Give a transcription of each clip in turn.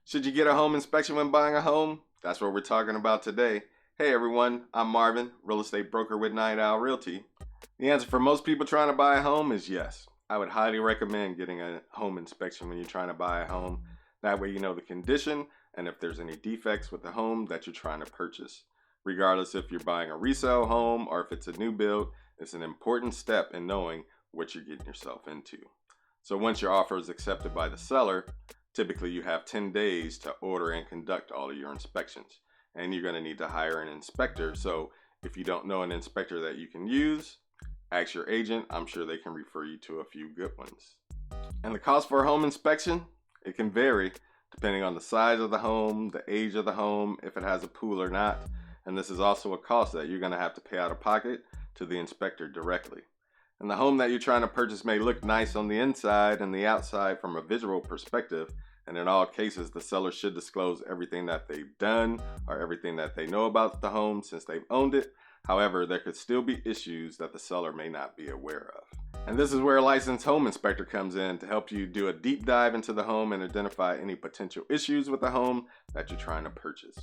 Should you get a home inspection when buying a home? That's what we're talking about today. Hey everyone, I'm Marvin, real estate broker with Night Owl Realty. The answer for most people trying to buy a home is yes. I would highly recommend getting a home inspection when you're trying to buy a home. That way you know the condition and if there's any defects with the home that you're trying to purchase. Regardless if you're buying a resale home or if it's a new build, it's an important step in knowing what you're getting yourself into. So once your offer is accepted by the seller, typically you have 10 days to order and conduct all of your inspections. And you're going to need to hire an inspector. So if you don't know an inspector that you can use, ask your agent. I'm sure they can refer you to a few good ones. And the cost for a home inspection, it can vary depending on the size of the home, the age of the home, if it has a pool or not. And this is also a cost that you're going to have to pay out of pocket to the inspector directly. And the home that you're trying to purchase may look nice on the inside and the outside from a visual perspective. And in all cases, the seller should disclose everything that they've done or everything that they know about the home since they've owned it. However, there could still be issues that the seller may not be aware of. And this is where a licensed home inspector comes in to help you do a deep dive into the home and identify any potential issues with the home that you're trying to purchase.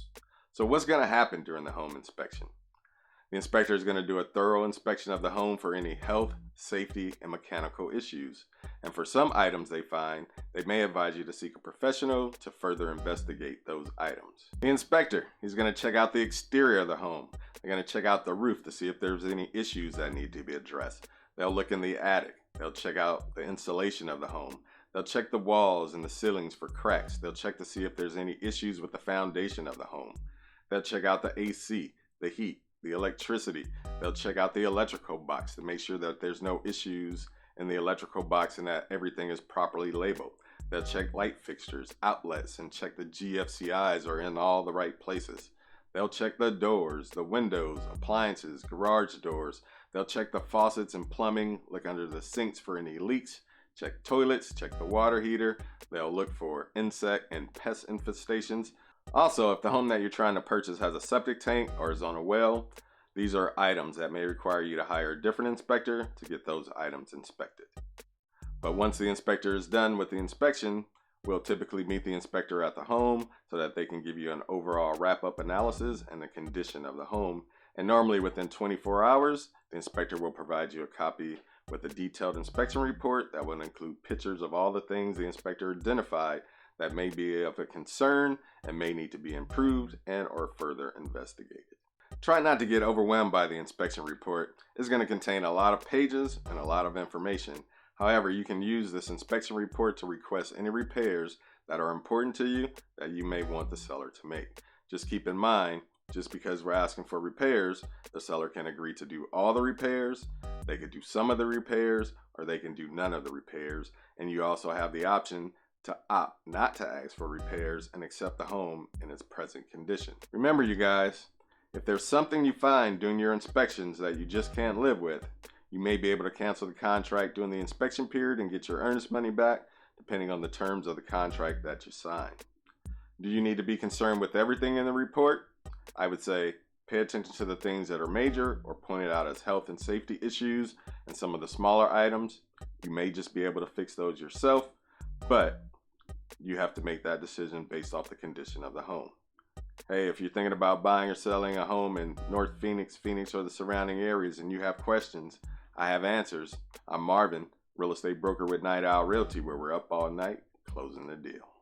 So what's going to happen during the home inspection? The inspector is going to do a thorough inspection of the home for any health, safety, and mechanical issues. And for some items they find, they may advise you to seek a professional to further investigate those items. The inspector, he's going to check out the exterior of the home. They're going to check out the roof to see if there's any issues that need to be addressed. They'll look in the attic. They'll check out the insulation of the home. They'll check the walls and the ceilings for cracks. They'll check to see if there's any issues with the foundation of the home. They'll check out the AC, the heat, the electricity. They'll check out the electrical box to make sure that there's no issues in the electrical box and that everything is properly labeled. They'll check light fixtures, outlets, and check the GFCIs are in all the right places. They'll check the doors, the windows, appliances, garage doors. They'll check the faucets and plumbing, look under the sinks for any leaks, check toilets, check the water heater. They'll look for insect and pest infestations. Also, if the home that you're trying to purchase has a septic tank or is on a well, these are items that may require you to hire a different inspector to get those items inspected. But once the inspector is done with the inspection, we'll typically meet the inspector at the home so that they can give you an overall wrap-up analysis and the condition of the home. And normally within 24 hours, the inspector will provide you a copy with a detailed inspection report that will include pictures of all the things the inspector identified that may be of a concern and may need to be improved and or further investigated. Try not to get overwhelmed by the inspection report. It's going to contain a lot of pages and a lot of information. However, you can use this inspection report to request any repairs that are important to you that you may want the seller to make. Just keep in mind, just because we're asking for repairs, the seller can agree to do all the repairs, they could do some of the repairs, or they can do none of the repairs. And you also have the option to opt not to ask for repairs and accept the home in its present condition. Remember you guys, if there's something you find during your inspections that you just can't live with, you may be able to cancel the contract during the inspection period and get your earnest money back depending on the terms of the contract that you sign. Do you need to be concerned with everything in the report? I would say pay attention to the things that are major or pointed out as health and safety issues, and some of the smaller items, you may just be able to fix those yourself, but you have to make that decision based off the condition of the home. Hey, if you're thinking about buying or selling a home in North Phoenix, or the surrounding areas and you have questions, I have answers. I'm Marvin, real estate broker with Night Owl Realty, where we're up all night closing the deal.